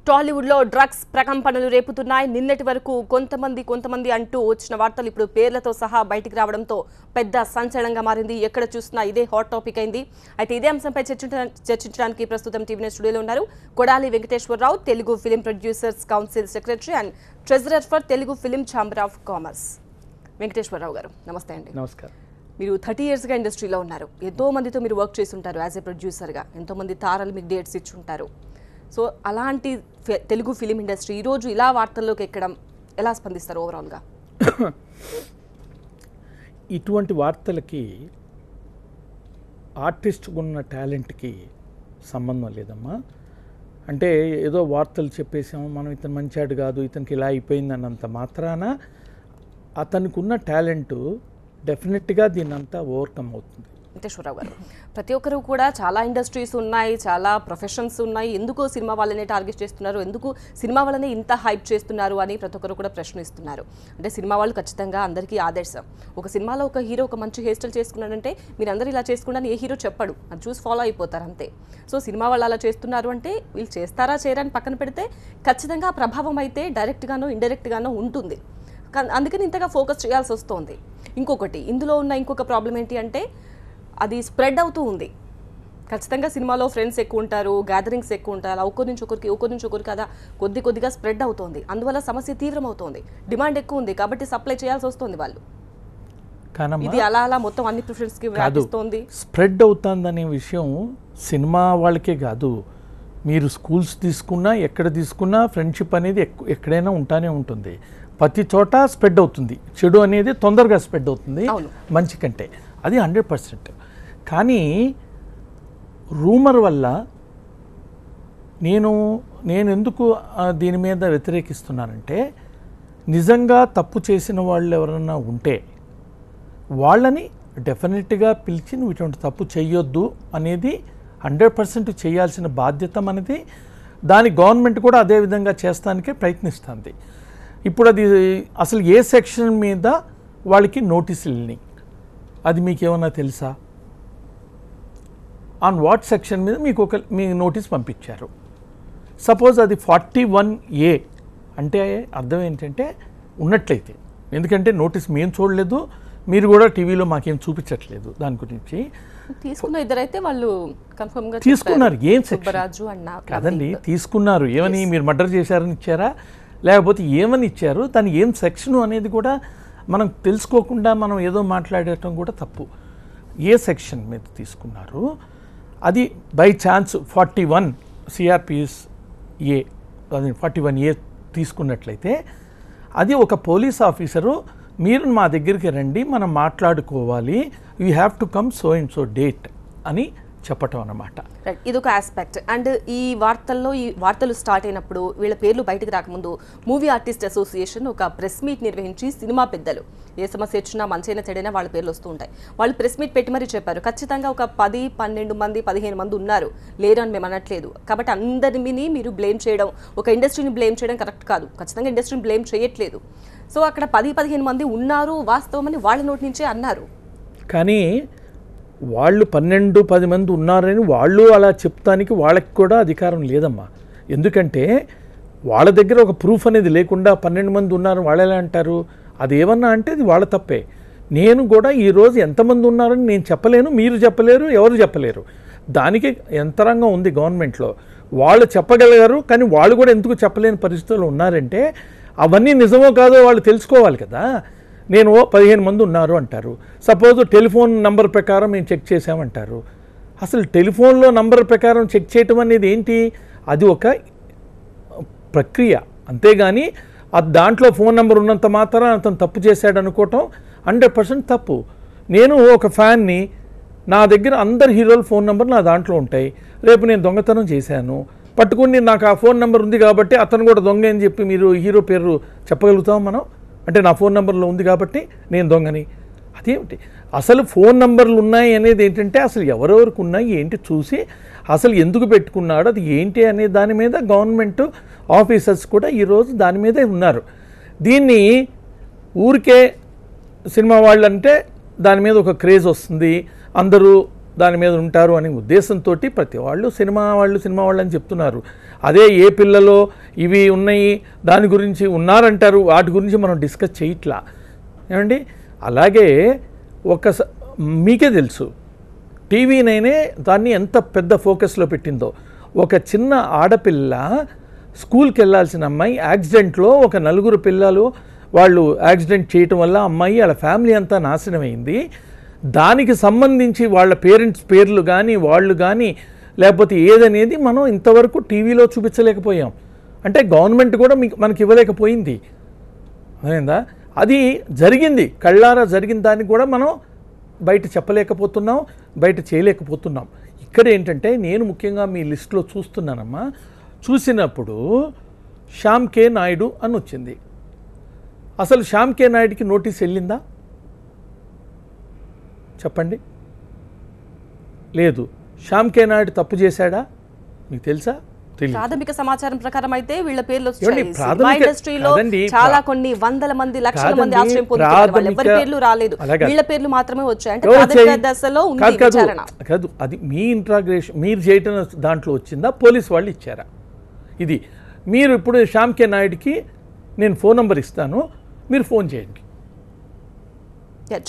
టాలీవుడ్లో డ్రగ్స్ ప్రకంపనలు రేపుతున్నాయి. నిన్నటి వరకు కొంతమంది అంటూ వచ్చిన వార్తలు ఇప్పుడు పేర్లతో సహా బయటికి రావడంతో పెద్ద సంచలనంగా మారింది. ఎక్కడ చూసినా ఇదే హాట్ టాపిక్ అయింది. అయితే ఇదే అంశంపై చర్చించడానికి ప్రస్తుతం టీవీ స్టూడియోలో ఉన్నారు Kodali Venkateswararao, Telugu film producers council secretary and treasurer for Telugu film chamber of commerce. Venkateswararao గారు నమస్తే అండి. నమస్కారం. మీరు 30 ఇయర్స్గా ఇండస్ట్రీలో ఉన్నారు. ఎంతో మందితో మీరు వర్క్ చేసి ఉంటారు. యాజ్ ఏ ప్రొడ్యూసర్గా ఎంతోమంది తారలు మీకు డేట్స్ ఇచ్చి ఉంటారు. సో అలాంటి తెలుగు ఫిలిం ఇండస్ట్రీ ఈరోజు ఇలా వార్తల్లోకి ఎక్కడం ఎలా స్పందిస్తారు ఓవరాల్గా? ఇటువంటి వార్తలకి ఆర్టిస్ట్కు ఉన్న టాలెంట్కి సంబంధం లేదమ్మా. అంటే ఏదో వార్తలు చెప్పేసాము మనం, ఇతను మంచాడు కాదు, ఇతనికి ఇలా అయిపోయింది అన్నంత మాత్రాన అతనికి ఉన్న టాలెంటు డెఫినెట్గా దీన్నంతా ఓవర్కమ్ అవుతుంది. వెంకటేశ్వరరావు గారు, ప్రతి ఒక్కరు కూడా చాలా ఇండస్ట్రీస్ ఉన్నాయి, చాలా ప్రొఫెషన్స్ ఉన్నాయి, ఎందుకు సినిమా వాళ్ళనే టార్గెట్ చేస్తున్నారు, ఎందుకు సినిమా వాళ్ళనే ఇంత హైప్ చేస్తున్నారు అని ప్రతి ఒక్కరు కూడా ప్రశ్నిస్తున్నారు. అంటే సినిమా వాళ్ళు ఖచ్చితంగా అందరికీ ఆదర్శం. ఒక సినిమాలో ఒక హీరో ఒక మంచి హెయిర్ స్టైల్ చేసుకున్నాడంటే మీరు అందరూ ఇలా చేసుకున్నారని ఏ హీరో చెప్పడు, అది చూసి ఫాలో అయిపోతారు అంతే. సో సినిమా వాళ్ళు అలా చేస్తున్నారు అంటే వీళ్ళు చేస్తారా చేయరని పక్కన పెడితే ఖచ్చితంగా ప్రభావం అయితే డైరెక్ట్గానో ఇండైరెక్ట్గానో ఉంటుంది. అందుకని ఇంతగా ఫోకస్ చేయాల్సి వస్తుంది. ఇంకొకటి ఇందులో ఉన్న ఇంకొక ప్రాబ్లం ఏంటి అంటే అది స్ప్రెడ్ అవుతూ ఉంది. ఖచ్చితంగా సినిమాలో ఫ్రెండ్స్ ఎక్కువ ఉంటారు, గ్యాదరింగ్స్ ఎక్కువ ఉంటారు, అలా ఒకరి నుంచి ఒకరికి అదా కొద్దిగా స్ప్రెడ్ అవుతుంది. అందువల్ల సమస్య తీవ్రం అవుతుంది. డిమాండ్ ఎక్కువ ఉంది కాబట్టి సప్లై చేయాల్సి వస్తుంది వాళ్ళు. ఇది అలా మొత్తం అన్ని ప్రిఫరెన్స్కి వ్యాపిస్తోంది. స్ప్రెడ్ అవుతుందనే విషయం సినిమా వాళ్ళకే కాదు, మీరు స్కూల్స్ తీసుకున్నా ఎక్కడ తీసుకున్నా ఫ్రెండ్షిప్ అనేది ఎక్కడైనా ఉంటానే ఉంటుంది. ప్రతి చోట స్ప్రెడ్ అవుతుంది. చెడు అనేది తొందరగా స్ప్రెడ్ అవుతుంది మంచి కంటే, అది 100%. కానీ రూమర్ వల్ల నేను ఎందుకు దీని మీద వ్యతిరేకిస్తున్నానంటే, నిజంగా తప్పు చేసిన వాళ్ళు ఎవరన్నా ఉంటే వాళ్ళని డెఫినెట్గా పిలిచి నువ్వు ఇటువంటి తప్పు చేయొద్దు అనేది 100% చేయాల్సిన బాధ్యత మనది. దాని గవర్నమెంట్ కూడా అదే విధంగా చేస్తానికే ప్రయత్నిస్తుంది. ఇప్పుడు అది అసలు ఏ సెక్షన్ మీద వాళ్ళకి నోటీసులు అది మీకేమన్నా తెలుసా? ఆన్ వాట్ సెక్షన్ మీద మీ నోటీస్ పంపించారు. సపోజ్ అది 41A అంటే అర్థం ఏంటంటే ఉన్నట్లయితే, ఎందుకంటే నోటీస్ మేము చూడలేదు, మీరు కూడా టీవీలో మాకేం చూపించట్లేదు దాని గురించి. తీసుకున్న ఇద్దరైతే వాళ్ళు కన్ఫర్మ్గా తీసుకున్నారు. ఏం సెక్షన్ కదండి తీసుకున్నారు? ఏమని మీరు మర్డర్ చేశారని ఇచ్చారా, లేకపోతే ఏమని ఇచ్చారు, దాని ఏం సెక్షను అనేది కూడా మనం తెలుసుకోకుండా మనం ఏదో మాట్లాడటం కూడా తప్పు. ఏ సెక్షన్ మీద తీసుకున్నారు అది బై ఛాన్స్ 41 CRPS A, అది 41A తీసుకున్నట్లయితే అది ఒక పోలీస్ ఆఫీసరు మీరు మా దగ్గరికి రండి మనం మాట్లాడుకోవాలి, you have to come so and so date అని చెప్పటం అన్నమాట. ఇదొక ఆస్పెక్ట్. అండ్ ఈ వార్తలు స్టార్ట్ అయినప్పుడు వీళ్ళ పేర్లు బయటకు రాకముందు మూవీ ఆర్టిస్ట్ అసోసియేషన్ ఒక ప్రెస్ మీట్ నిర్వహించి సినిమా పెద్దలు ఏ సమస్య వచ్చినా మంచైనా చెడైనా వాళ్ళ పేర్లు వస్తూ ఉంటాయి. వాళ్ళు ప్రెస్ మీట్ పెట్టి మరీ చెప్పారు ఖచ్చితంగా ఒక 10, 12 మంది 15 మంది ఉన్నారు, లేరు అని మేము అనట్లేదు. కాబట్టి అందరినీ మీరు బ్లేమ్ చేయడం, ఒక ఇండస్ట్రీని బ్లేమ్ చేయడం కరెక్ట్ కాదు. ఖచ్చితంగా ఇండస్ట్రీని బ్లేమ్ చేయట్లేదు. సో అక్కడ 10-15 మంది ఉన్నారు వాస్తవం అని వాళ్ళ నోటి నుంచే అన్నారు. కానీ వాళ్ళు 12-10 మంది ఉన్నారని వాళ్ళు అలా చెప్తానికి వాళ్ళకి కూడా అధికారం లేదమ్మా. ఎందుకంటే వాళ్ళ దగ్గర ఒక ప్రూఫ్ అనేది లేకుండా 12 మంది ఉన్నారు వాళ్ళు ఎలా అంటారు? అది ఏమన్నా అంటే అది వాళ్ళ తప్పే. నేను కూడా ఈరోజు ఎంతమంది ఉన్నారని నేను చెప్పలేను, మీరు చెప్పలేరు, ఎవరు చెప్పలేరు. దానికి యంత్రాంగం ఉంది గవర్నమెంట్లో, వాళ్ళు చెప్పగలిగారు. కానీ వాళ్ళు కూడా ఎందుకు చెప్పలేని పరిస్థితుల్లో ఉన్నారంటే అవన్నీ నిజమో కాదో వాళ్ళు తెలుసుకోవాలి కదా. నేను 15 మంది ఉన్నారు అంటారు. సపోజ్ టెలిఫోన్ నంబర్ ప్రకారం మేము చెక్ చేసామంటారు. అసలు టెలిఫోన్లో నంబర్ ప్రకారం చెక్ చేయటం అనేది ఏంటి? అది ఒక ప్రక్రియ, అంతేగాని దాంట్లో ఫోన్ నెంబర్ ఉన్నంత మాత్రం అతను తప్పు చేశాడు అనుకోవటం 100% తప్పు. నేను ఒక ఫ్యాన్ని, నా దగ్గర అందరు హీరోల ఫోన్ నెంబర్ నా దాంట్లో ఉంటాయి. రేపు నేను దొంగతనం చేశాను పట్టుకుని నాకు ఆ ఫోన్ నెంబర్ ఉంది కాబట్టి అతను కూడా దొంగ అని చెప్పి మీరు హీరో పేరు చెప్పగలుగుతాం మనం? అంటే నా ఫోన్ నెంబర్లో ఉంది కాబట్టి నేను దొంగని? అదేమిటి? అసలు ఫోన్ నెంబర్లు ఉన్నాయి అనేది ఏంటంటే అసలు ఎవరెవరికి ఉన్నాయి ఏంటి చూసి అసలు ఎందుకు పెట్టుకున్నాడు అది ఏంటి అనే దాని మీద గవర్నమెంట్ ఆఫీసర్స్ కూడా ఈరోజు దాని మీదే ఉన్నారు. దీన్ని ఊరికే సినిమా వాళ్ళు అంటే దాని మీద ఒక క్రేజ్ వస్తుంది, అందరూ దాని మీద ఉంటారు అనే ఉద్దేశంతో ప్రతి వాళ్ళు సినిమా వాళ్ళు అని చెప్తున్నారు. అదే ఏ పిల్లలో ఇవి ఉన్నాయి దాని గురించి ఉన్నారంటారు, వాటి గురించి మనం డిస్కస్ చేయట్లా ఏమండి. అలాగే మీకే తెలుసు టీవీ9 దాన్ని ఎంత పెద్ద ఫోకస్లో పెట్టిందో. ఒక చిన్న ఆడపిల్ల స్కూల్కి వెళ్ళాల్సిన అమ్మాయి యాక్సిడెంట్లో ఒక 4 పిల్లలు వాళ్ళు యాక్సిడెంట్ చేయటం వల్ల అమ్మాయి వాళ్ళ ఫ్యామిలీ అంతా నాశనమైంది. దానికి సంబంధించి వాళ్ళ పేరెంట్స్ పేర్లు కానీ వాళ్ళు కానీ లేకపోతే ఏదనేది మనం ఇంతవరకు టీవీలో చూపించలేకపోయాం. అంటే గవర్నమెంట్ కూడా మనకి ఇవ్వలేకపోయింది. అదేందా అది జరిగింది, కళ్ళారా జరిగిన దాన్ని కూడా మనం బయట చెప్పలేకపోతున్నాం, బయట చేయలేకపోతున్నాం. ఇక్కడ ఏంటంటే నేను ముఖ్యంగా మీ లిస్టులో చూస్తున్నానమ్మా, చూసినప్పుడు శ్యామ్ కే నాయుడు అని వచ్చింది. అసలు శ్యామ్ కే నాయుడుకి నోటీస్ వెళ్ళిందా చెప్పండి? లేదు. శ్యామ్ కే నాయుడు తప్పు చేశాడా మీకు తెలుసా? ప్రాథమిక సమాచారం ప్రకారం అయితే వీళ్ళ పేర్లు వచ్చాయి. సినిమా ఇండస్ట్రీలో చాలా కొన్ని వందల మంది లక్షల మంది ఆశ్రయం పొందుతున్నారు. ఎవరి పేర్లు రాలేదు, వీళ్ళ పేర్లు మాత్రమే వచ్చాయి. అంటే ప్రాథమిక దశలో ఉంది విచారణ. కాదు, అది మీ ఇంట్రాగ్రేషన్ మీరు చేయటం దాంట్లో వచ్చిందా, పోలీసు వాళ్ళు ఇచ్చారా? ఇది మీరు ఇప్పుడు శ్యామ్ కే నాయుడుకి నేను ఫోన్ నెంబర్ ఇస్తాను, మీరు ఫోన్ చేయండి.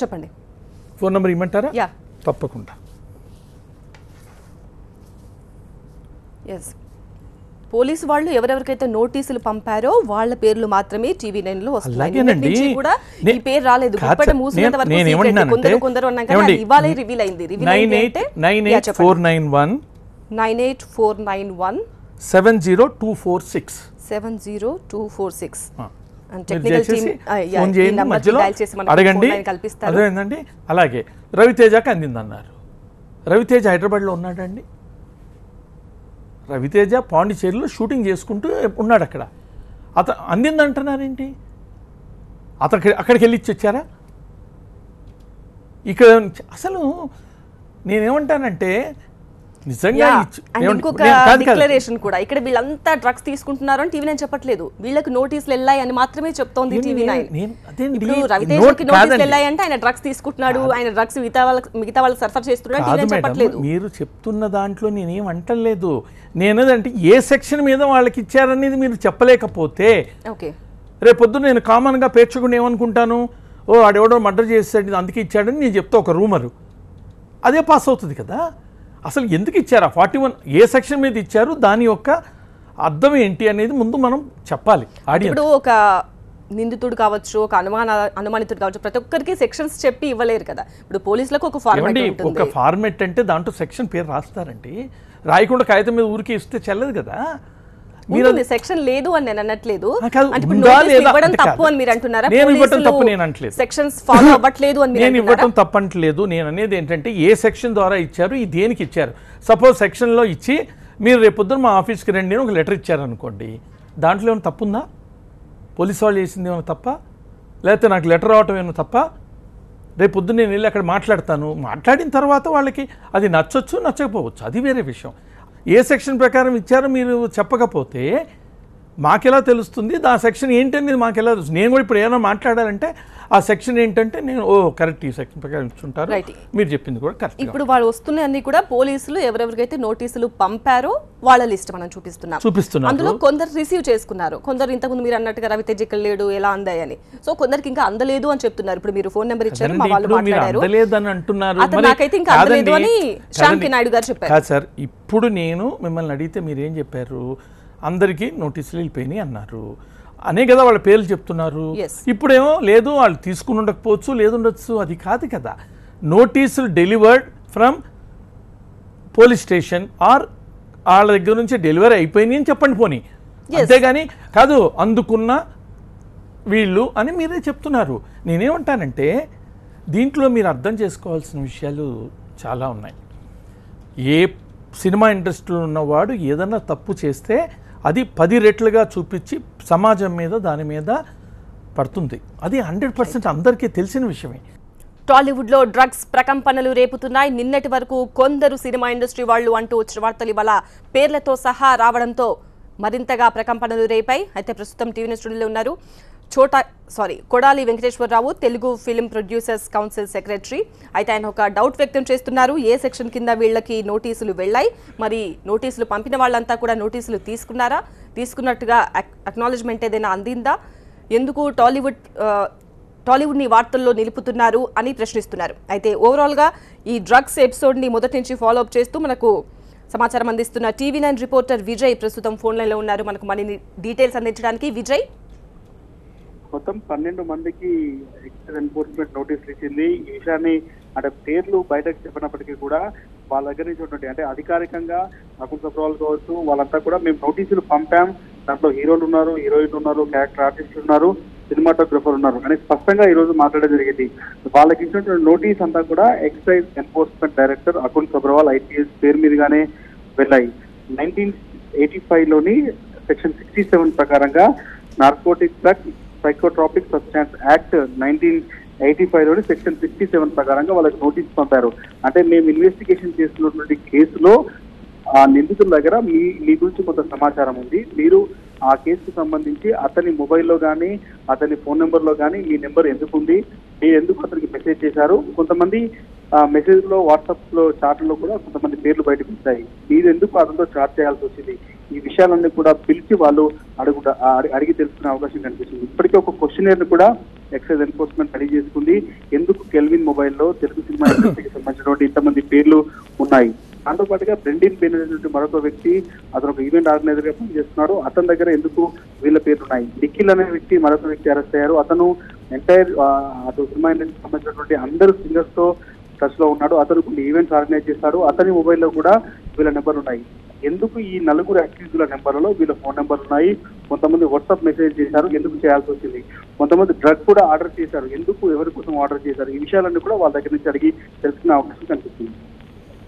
చెప్పండి. ఫోన్ నెంబర్ ఇమ్మంటారా? తప్పకుండా. పోలీసు వాళ్ళు ఎవరెవరికైతే నోటీసులు పంపారో వాళ్ళ పేర్లు మాత్రమే టీవీ9 లో వస్తున్నాయి. కూడా ఈ పేరు రాలేదు. గుప్పటి మూసినంత వరకు కొందరు అన్నాం కానీ ఇవాళ రివీల్ అయింది. 9849170246 అడగండి. అదేంటండి. అలాగే రవితేజకి అందిందన్నారు. రవితేజ హైదరాబాద్లో ఉన్నాడండి. రవితేజ పాండిచేరిలో షూటింగ్ చేసుకుంటూ ఉన్నాడు అక్కడ. అందిందంటున్నారేంటి? అక్కడికి వెళ్ళి ఇచ్చొచ్చారా? ఇక్కడ అసలు నేనేమంటానంటే నిజంగా డిక్లరేషన్ కూడా ఇక్కడ వీళ్ళంతా డ్రగ్స్ తీసుకుంటున్నారు అని టీవీ9 చెప్పట్లేదు. వీళ్ళకి నోటీసులు వెళ్ళాయి అని మాత్రమే చెప్తోంది టీవీ9. రవితేజకి నోటీసులు వెళ్ళాయి అంటే ఆయన డ్రగ్స్ తీసుకుంటున్నాడు, ఆయన డ్రగ్స్ మిగతా వాళ్ళకి సరఫరా చేస్తున్నాడు టీవీ9 చెప్పట్లేదు. మీరు చెప్తున్న దాంట్లో నేనేం అంటలేదు. నేనేదంటే ఏ సెక్షన్ మీద వాళ్ళకి ఇచ్చారనేది మీరు చెప్పలేకపోతే రేపొద్దు నేను కామన్గా పేర్చుకుని ఏమనుకుంటాను, ఆడెవడో మర్డర్ చేసాడు అందుకే ఇచ్చాడని నేను చెప్తా ఒక రూమరు, అదే పాస్ అవుతుంది కదా. అసలు ఎందుకు ఇచ్చారు? 41 ఏ సెక్షన్ మీద ఇచ్చారు, దాని యొక్క అర్థం ఏంటి అనేది ముందు మనం చెప్పాలి. ఇప్పుడు ఒక నిందితుడు కావచ్చు, ఒక అనుమానితుడు కావచ్చు, ప్రతి ఒక్కరికి సెక్షన్స్ చెప్పి ఇవ్వలేరు కదా. ఇప్పుడు పోలీసులకు ఒక ఫార్మాట్ ఉంటుంది. ఒక ఫార్మాట్ అంటే దాంట్లో సెక్షన్ పేరు రాస్తారండి, రాయకుండా కాగితం మీద ఊరికి ఇస్తే చెల్లదు కదా. మీరు సెక్షన్ లేదు అని నేను అనట్లేదు. నేను ఇవ్వటం తప్పట్లేదు. నేను అనేది ఏంటంటే ఏ సెక్షన్ ద్వారా ఇచ్చారు, ఈ దేనికి ఇచ్చారు. సపోజ్ సెక్షన్లో ఇచ్చి మీరు రేపొద్దున మా ఆఫీస్కి రండి అని ఒక లెటర్ ఇచ్చారనుకోండి, దాంట్లో ఏమైనా తప్పుందా? పోలీసు వాళ్ళు చేసింది ఏమైనా తప్ప, లేకపోతే నాకు లెటర్ రావటం ఏమైనా తప్ప? రేపొద్దున నేను వెళ్ళి అక్కడ మాట్లాడతాను, మాట్లాడిన తర్వాత వాళ్ళకి అది నచ్చొచ్చు నచ్చకపోవచ్చు, అది వేరే విషయం. ఏ సెక్షన్ ప్రకారం ఇచ్చారో మీరు చెప్పకపోతే మాకెలా తెలుస్తుంది? ఆ సెక్షన్ ఏంటనేది మాకెలా తెలుస్తుంది? నేను కూడా ఇప్పుడు ఏమైనా మాట్లాడాలంటే ఆ సెక్షన్ ఏంటంటే నేను కరెక్ట్ ఈ సెక్షన్ ప్రకారం ఇచ్చుంటారు, మీరు చెప్పింది కూడా కరెక్ట్. ఇప్పుడు వాళ్ళు వస్తున్నాయన్నీ కూడా పోలీసులు ఎవరెవరికైతే నోటీసులు పంపారో వాళ్ళ లిస్ట్ మనం చూపిస్తున్నాం. అందులో కొందరు రిసీవ్ చేసుకున్నారు, కొందరు ఇంతకుముందు మీరు అన్నట్టుగా రవితేజ ఇక్కడ లేడు ఎలా అందాయని, సో కొందరికి ఇంకా అందలేదు అని చెప్తున్నారు. ఇప్పుడు మీరు ఫోన్ నెంబర్ ఇచ్చారు, మా వాళ్ళు మాట్లాడారు, నాకైతే ఇంకా అందలేదు అని శ్యామ్ కే నాయుడు గారు చెప్పారు. సార్ ఇప్పుడు నేను మిమ్మల్ని అడిగితే మీరేం చెప్పారు? అందరికీ నోటీసులు వెళ్ళిపోయినాయి అన్నారు అనే కదా వాళ్ళ పేర్లు చెప్తున్నారు. ఇప్పుడేమో లేదు వాళ్ళు తీసుకుని ఉండకపోవచ్చు, లేదు ఉండొచ్చు, అది కాదు కదా. నోటీసులు delivered from police station or వాళ్ళ దగ్గర నుంచి డెలివరీ అయిపోయినాయి అని చెప్పండి పోనీ, అంతేగాని కాదు అందుకున్న వీళ్ళు అని మీరే చెప్తున్నారు. నేనేమంటానంటే దీంట్లో మీరు అర్థం చేసుకోవాల్సిన విషయాలు చాలా ఉన్నాయి. ఏ సినిమా ఇండస్ట్రీలో ఉన్నవాడు ఏదన్నా తప్పు చేస్తే అది 10 రెట్లుగా చూపించి సమాజం మీద దాని మీద పడుతుంది. అది 100% అందరికీ తెలిసిన విషయమే. టాలీవుడ్లో డ్రగ్స్ ప్రకంపనలు రేపుతున్నాయి. నిన్నటి వరకు కొందరు సినిమా ఇండస్ట్రీ వాళ్ళు అంటూ వచ్చిన వార్తలు ఇవాళ పేర్లతో సహా రావడంతో మరింతగా ప్రకంపనలు రేపాయి. అయితే ప్రస్తుతం టీవీ స్టూడియోలో ఉన్నారు Kodali Venkateswararao, Telugu film producers council secretary. అయితే ఆయన ఒక డౌట్ వ్యక్తం చేస్తున్నారు. ఏ సెక్షన్ కింద వీళ్ళకి నోటీసులు వెళ్ళాయి, మరి నోటీసులు పంపిన వాళ్ళంతా కూడా నోటీసులు తీసుకున్నారా, తీసుకున్నట్టుగా అక్నాలెడ్జ్మెంట్ ఏదైనా అందిందా, ఎందుకు టాలీవుడ్ని వార్తల్లో నిలుపుతున్నారు అని ప్రశ్నిస్తున్నారు. అయితే ఓవరాల్గా ఈ డ్రగ్స్ ఎపిసోడ్ని మొదటి నుంచి ఫాలో అప్ చేస్తూ మనకు సమాచారం అందిస్తున్న TV9 రిపోర్టర్ విజయ్ ప్రస్తుతం ఫోన్ లైన్లో ఉన్నారు. మనకు మరిన్ని డీటెయిల్స్ అందించడానికి విజయ్. మొత్తం 12 మందికి ఎక్సైజ్ ఎన్ఫోర్స్మెంట్ నోటీసులు ఇచ్చింది. ఈ విషయాన్ని అంటే పేర్లు బయటకు చెప్పినప్పటికీ కూడా వాళ్ళ దగ్గర నుంచి ఉన్నటువంటి అంటే అధికారికంగా అకున్ సబ్రాల్ కావచ్చు వాళ్ళంతా కూడా మేము నోటీసులు పంపాం, దాంట్లో హీరోలు ఉన్నారు, హీరోయిన్లు ఉన్నారు, క్యారెక్టర్ ఆర్టిస్టులు ఉన్నారు, సినిమాటోగ్రఫర్ ఉన్నారు అని స్పష్టంగా ఈ రోజు మాట్లాడడం జరిగింది. వాళ్ళకి ఇచ్చినటువంటి నోటీస్ అంతా కూడా excise enforcement director Akun సబ్రాల్ IPS పేరు మీదుగానే వెళ్ళాయి. 1985లోని సెక్షన్ 67 ప్రకారంగా narcotic drug psychotropic substance act 1985లోని section 67 ప్రకారంగా వాళ్ళకి నోటీస్ పంపారు. అంటే మేము ఇన్వెస్టిగేషన్ చేస్తున్నటువంటి కేసులో ఆ నిందితుల దగ్గర మీ గురించి కొంత సమాచారం ఉంది, మీరు ఆ కేసుకు సంబంధించి అతని మొబైల్లో కానీ అతని ఫోన్ నెంబర్లో కానీ మీ నెంబర్ ఎందుకు ఉంది, మీరు ఎందుకు అతనికి మెసేజ్ చేశారు, కొంతమంది మెసేజ్ లో వాట్సాప్ లో చాట్లో కూడా కొంతమంది పేర్లు బయటకు వచ్చాయి, మీరు ఎందుకు అతనితో చాట్ చేయాల్సి వచ్చింది, ఈ విషయాలన్నీ కూడా పిలిచి వాళ్ళు అడిగి తెలుసుకునే అవకాశం కనిపిస్తుంది. ఇప్పటికే ఒక క్వశ్చనర్ కూడా ఎక్సైజ్ ఎన్ఫోర్స్మెంట్ రెడీ చేసుకుంది. ఎందుకు కెల్విన్ మొబైల్లో తెలుగు సినిమా ఇండస్ట్రీకి సంబంధించినటువంటి ఇంతమంది పేర్లు ఉన్నాయి. దాంతో పాటుగా బ్రెండిన్ బేన్ అనేటువంటి మరొక వ్యక్తి, అతను ఒక ఈవెంట్ ఆర్గనైజర్ గా పనిచేస్తున్నాడు, అతని దగ్గర ఎందుకు వీళ్ళ పేర్లు ఉన్నాయి. నిఖిల్ అనే వ్యక్తి మరొక వ్యక్తి అరెస్ట్ అయ్యారు. అతను ఎంటైర్ అటు సినిమా ఇండస్ట్రీకి సంబంధించినటువంటి అందరు సింగర్స్ తో టచ్ లో ఉన్నాడు, అతను కొన్ని ఈవెంట్స్ ఆర్గనైజ్ చేస్తాడు, అతని మొబైల్లో కూడా వీళ్ళ నెంబర్లు ఉన్నాయి. ఎందుకు ఈ నలుగురు అక్యూజుల నెంబర్లలో వీళ్ళ ఫోన్ నెంబర్లు ఉన్నాయి, కొంతమంది వాట్సాప్ మెసేజ్ చేశారు, ఎందుకు చేయాల్సి వచ్చింది, కొంతమంది డ్రగ్ కూడా ఆర్డర్ చేశారు, ఎందుకు ఎవరి కోసం ఆర్డర్ చేశారు, ఈ విషయాలన్నీ కూడా వాళ్ళ దగ్గర నుంచి అడిగి తెలుసుకునే అవకాశం కనిపిస్తుంది.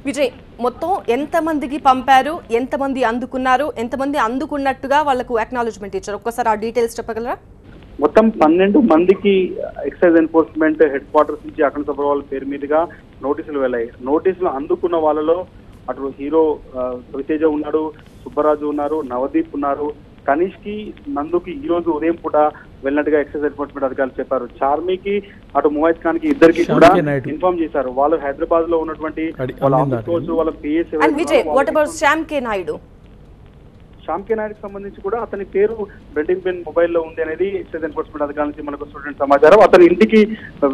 విజయ్, మొత్తం ఎంతమందికి పంపారు, ఎంతమంది అందుకున్నారు, ఎంతమంది అందుకున్నట్టుగా వాళ్ళకు అక్నాలెడ్జ్మెంట్ ఇచ్చారు, ఒక్కసారి ఆ డీటెయిల్స్ చెప్పగలరా? మొత్తం 12 మందికి ఎక్సైజ్ ఎన్ఫోర్స్మెంట్ హెడ్ క్వార్టర్స్ నుంచి అకున్ సబ్రాల్ పేరు మీదుగా నోటీసులు వెళ్ళాయి. నోటీసులు అందుకున్న వాళ్ళలో అటు హీరో రవితేజ ఉన్నాడు, సుబ్బరాజు ఉన్నారు, నవదీప్ ఉన్నారు, కనిష్ కి నందుకి ఈ రోజు ఉదయం పూట వెళ్ళినట్టుగా ఎక్సైజ్ ఎన్ఫోర్స్మెంట్ అధికారులు చెప్పారు. చార్మికి అటు మువైజ్ ఖాన్ కి ఇద్దరికి కూడా ఇన్ఫార్మ్ చేశారు. వాళ్ళు హైదరాబాద్ లో ఉన్నటువంటి వాళ్ళ ఆఫీస్ కావచ్చు, వాళ్ళ పిఎస్ శ్యామ్ కే నాయుడుకి సంబంధించి కూడా అతని పేరు బ్రెండిన్ బేన్ మొబైల్లో ఉంది అనేది ఎక్సైజ్ ఎన్ఫోర్స్మెంట్ అధికారుల నుంచి మనకు స్టూడెంట్ సమాచారం. అతని ఇంటికి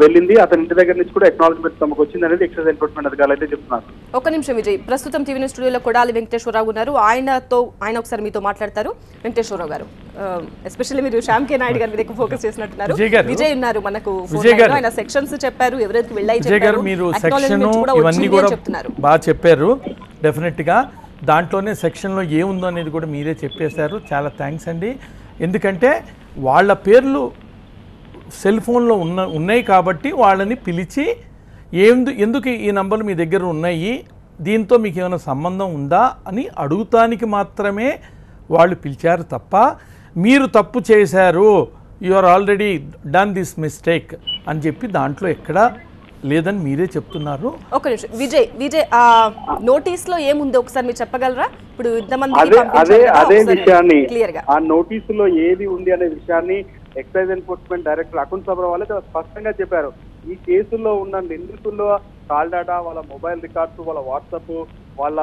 వెళ్ళింది, అతని ఇంటి దగ్గర నుంచి కూడా అక్నాలెడ్జ్మెంట్ తమకు వచ్చింది అనేది ఎక్సైజ్ ఎన్ఫోర్స్మెంట్ అధికారులు అయితే చెప్తున్నారు. ఒక నిమిషం విజయ్, ప్రస్తుతం టీవీ స్టూడియోలో కొడాలి వెంకటేశ్వరరావు ఉన్నారు, ఆయన ఒకసారి మీతో మాట్లాడతారు. వెంకటేశ్వరరావు గారు, ఎస్పెషల్లీ మీరు శ్యామ్ కే నాయుడు గారి మీద ఫోకస్ చేసినట్టున్నారు. విజయ్ ఉన్నారు మనకు, ఆయన సెక్షన్స్ చెప్పారు, ఎవరికి వెళ్ళాయి చెప్పారు, మీరు సెక్షన్ ఇవన్నీ కూడా బాగా చెప్పారు. డెఫినెట్ గా దాంట్లోనే సెక్షన్లో ఏముందో అనేది కూడా మీరే చెప్పేశారు, చాలా థ్యాంక్స్ అండి. ఎందుకంటే వాళ్ళ పేర్లు సెల్ ఫోన్లో ఉన్నాయి కాబట్టి వాళ్ళని పిలిచి ఎందుకు ఈ నంబర్లు మీ దగ్గర ఉన్నాయి, దీంతో మీకు ఏమైనా సంబంధం ఉందా అని అడుగుతానికి మాత్రమే వాళ్ళు పిలిచారు తప్ప మీరు తప్పు చేశారు, you are already done this mistake అని చెప్పి దాంట్లో ఎక్కడా లేదని మీరే చెప్తున్నారు. ఒక నిమిషం విజయ్, ఆ నోటీస్ లో ఏముంది ఒకసారి మీరు చెప్పగలరా? ఇప్పుడు అదే విషయాన్ని ఆ నోటీసులో ఏది ఉంది అనే విషయాన్ని ఎక్సైజ్ ఎన్ఫోర్స్మెంట్ డైరెక్టర్ అకున్ సబ్రాల్ చాలా స్పష్టంగా చెప్పారు. ఈ కేసుల్లో ఉన్న నిందితుల్లో కాల్ డేటా, వాళ్ళ మొబైల్ రికార్డ్స్, వాళ్ళ వాట్సాప్, వాళ్ళ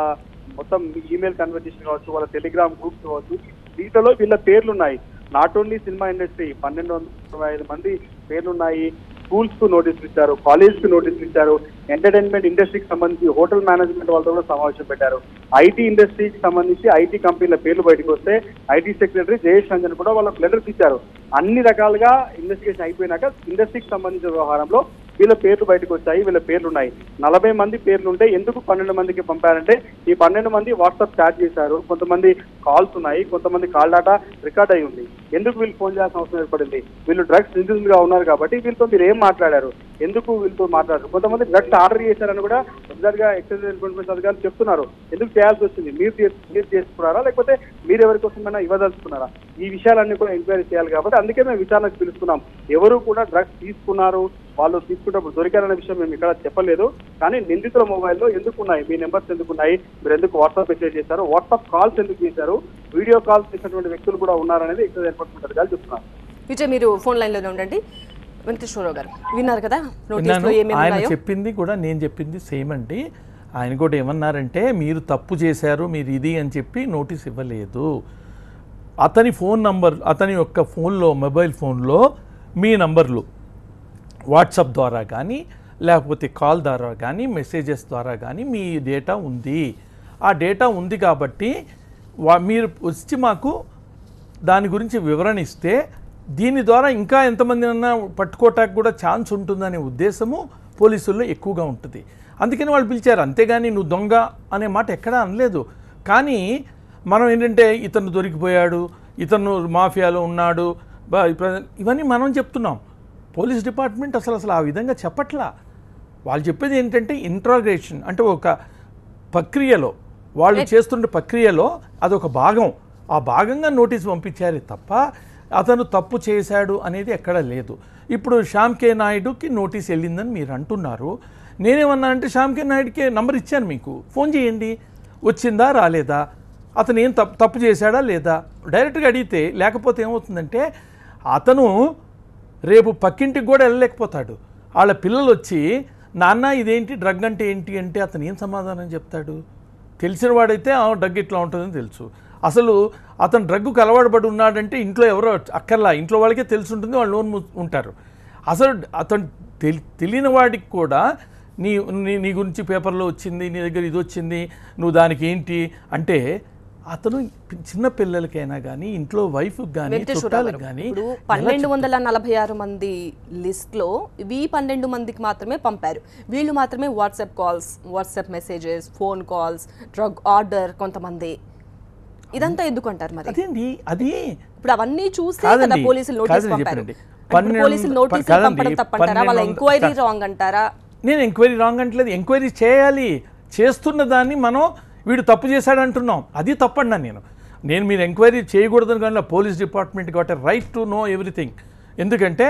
మొత్తం ఈమెయిల్ కన్వర్జేషన్ కావచ్చు, వాళ్ళ టెలిగ్రామ్ గ్రూప్స్ కావచ్చు, వీటిలో వీళ్ళ పేర్లు ఉన్నాయి. నాట్ ఓన్లీ సినిమా ఇండస్ట్రీ 1225 మంది పేర్లున్నాయి. స్కూల్స్ కు నోటీసులు ఇచ్చారు, కాలేజ్ కు నోటీసులు ఇచ్చారు, ఎంటర్టైన్మెంట్ ఇండస్ట్రీకి సంబంధించి హోటల్ మేనేజ్మెంట్ వాళ్ళతో కూడా సమావేశం పెట్టారు. ఐటీ ఇండస్ట్రీకి సంబంధించి ఐటీ కంపెనీల పేర్లు బయటకు వస్తే ఐటీ సెక్రటరీ జయేష్ రంజన్ కూడా వాళ్ళకి లెటర్స్ ఇచ్చారు. అన్ని రకాలుగా ఇన్వెస్టిగేషన్ అయిపోయినాక ఇండస్ట్రీకి సంబంధించిన వ్యవహారంలో వీళ్ళ పేర్లు బయటకు వచ్చాయి, వీళ్ళ పేర్లు ఉన్నాయి. 40 మంది పేర్లు ఉంటే ఎందుకు 12 మందికి పంపారంటే ఈ 12 మంది వాట్సాప్ చాట్ చేశారు, కొంతమంది కాల్స్ ఉన్నాయి, కొంతమంది కాల్ డేటా రికార్డ్ అయి ఉంది. ఎందుకు వీళ్ళు ఫోన్ చేయాల్సిన అవసరం ఏర్పడింది? వీళ్ళు డ్రగ్స్ నిందితులుగా ఉన్నారు కాబట్టి వీళ్ళతో మీరు ఏం మాట్లాడారు, ఎందుకు వీళ్ళతో మాట్లాడారు? కొంతమంది డ్రగ్స్ ఆర్డర్ చేశారని కూడా ఎగ్జాక్ట్ గా ఎక్సైజ్ ఎన్ఫోర్స్మెంట్ అధికారులు చెప్తున్నారు. ఎందుకు చేయాల్సి వచ్చింది? మీరు చేసుకున్నారా, లేకపోతే మీరు ఎవరి కోసమైనా ఇవ్వదలుచుకున్నారా? ఈ విషయాలన్నీ కూడా ఎంక్వైరీ చేయాలి కాబట్టి అందుకే మేము విచారణకు పిలుస్తున్నాం. ఎవరు కూడా డ్రగ్స్ తీసుకున్నారు, వాళ్ళు తీసుకున్నప్పుడు దొరికారనే విషయం మేము ఇక్కడ చెప్పలేదు. కానీ నిందితుల మొబైల్లో ఎందుకు ఉన్నాయి, మీ నెంబర్స్ ఎందుకు ఉన్నాయి, మీరు ఎందుకు వాట్సాప్ మెసేజ్ చేశారు, వాట్సాప్ కాల్స్ ఎందుకు చేశారు, వీడియో కాల్స్ చేసినటువంటి వ్యక్తులు కూడా ఉన్నారనేది ఎక్సైజ్ ఎన్ఫోర్స్మెంట్ అధికారులు చెప్తున్నారు. విజయ్ మీరు ఫోన్ లైన్లోనే ఉండండి. వెంకటేశ్వరరావు గారు విన్నారు కదా నోటీసులో ఏమేమి ఆయన ఉన్నాయో? చెప్పింది కూడా నేను చెప్పింది సేమ్ అండి. ఆయన కూడా ఏమన్నారంటే మీరు తప్పు చేశారు, మీరు ఇది అని చెప్పి నోటీస్ ఇవ్వలేదు. అతని ఫోన్ నంబర్, అతని యొక్క ఫోన్లో, మొబైల్ ఫోన్లో మీ నంబర్లు వాట్సాప్ ద్వారా కానీ లేకపోతే కాల్ ద్వారా కానీ మెసేజెస్ ద్వారా కానీ మీ డేటా ఉంది. ఆ డేటా ఉంది కాబట్టి మీరు వచ్చి మాకు దాని గురించి వివరణ ఇస్తే దీని ద్వారా ఇంకా ఎంతమందినన్నా పట్టుకోవటానికి కూడా ఛాన్స్ ఉంటుందనే ఉద్దేశము పోలీసుల్లో ఎక్కువగా ఉంటుంది. అందుకని వాళ్ళు పిలిచారు. అంతేగాని నువ్వు దొంగ అనే మాట ఎక్కడా అనలేదు. కానీ మనం ఏంటంటే ఇతను దొరికిపోయాడు, ఇతను మాఫియాలో ఉన్నాడు, ఇవన్నీ మనం చెప్తున్నాం. పోలీస్ డిపార్ట్మెంట్ అసలు ఆ విధంగా చెప్పట్లా. వాళ్ళు చెప్పేది ఏంటంటే ఇంట్రాగేషన్ అంటే ఒక ప్రక్రియలో, వాళ్ళు చేస్తుండే ప్రక్రియలో అదొక భాగం. ఆ భాగంగా నోటీస్ పంపించారే తప్ప అతను తప్పు చేశాడు అనేది ఎక్కడా లేదు. ఇప్పుడు శ్యామ్ కే నాయుడుకి నోటీస్ వెళ్ళిందని మీరు అంటున్నారు. నేనేమన్నా అంటే శ్యామ్ కే నాయుడుకి నంబర్ ఇచ్చాను, మీకు ఫోన్ చేయండి, వచ్చిందా రాలేదా, అతను ఏం తప్పు చేశాడా లేదా డైరెక్ట్గా అడిగితే. లేకపోతే ఏమవుతుందంటే అతను రేపు పక్కింటికి కూడా వెళ్ళలేకపోతాడు. వాళ్ళ పిల్లలు వచ్చి నాన్న ఇదేంటి డ్రగ్ అంటే ఏంటి అంటే అతను ఏం సమాధానం చెప్తాడు? తెలిసిన వాడైతే డ్రగ్ ఇట్లా ఉంటుందని తెలుసు. అసలు అతను డ్రగ్కు అలవాటు పడి ఉన్నాడంటే ఇంట్లో ఎవరో అక్కర్లా, ఇంట్లో వాళ్ళకే తెలిసి ఉంటుంది, వాళ్ళు లోన్ ఉంటారు. అసలు అతను తెలియని వాడికి కూడా నీ నీ గురించి పేపర్లో వచ్చింది, నీ దగ్గర ఇది వచ్చింది, నువ్వు దానికి ఏంటి అంటే అతను చిన్న పిల్లలకైనా కానీ ఇంట్లో వైఫ్ కానీ చుట్టాలకు కానీ 1246 మంది లిస్ట్లో 12 మందికి మాత్రమే పంపారు. వీళ్ళు మాత్రమే WhatsApp calls, WhatsApp messages, phone calls, drug order కొంతమంది. ఇదంతా ఎందుకు అంటారు మరి? అదేండి, అది ఇప్పుడు అవన్నీ చూస్తే కదా పోలీసులు నోటీస్ పంపారు. పోలీసులు నోటీస్ పంపడం తప్పంటారా? వాళ్ళ ఎంక్వైరీ రాంగ్ అంటారా? నేను ఎంక్వైరీ రాంగ్ అంటలేదు. ఎంక్వైరీ చేయాలి. చేస్తున్న దాన్ని మనం వీడు తప్పు చేశాడు అంటున్నాం, అది తప్పండి. నేను మీరు ఎంక్వైరీ చేయకూడదని కానీ పోలీస్ డిపార్ట్మెంట్ కాబట్టి రైట్ టు నో ఎవ్రీథింగ్. ఎందుకంటే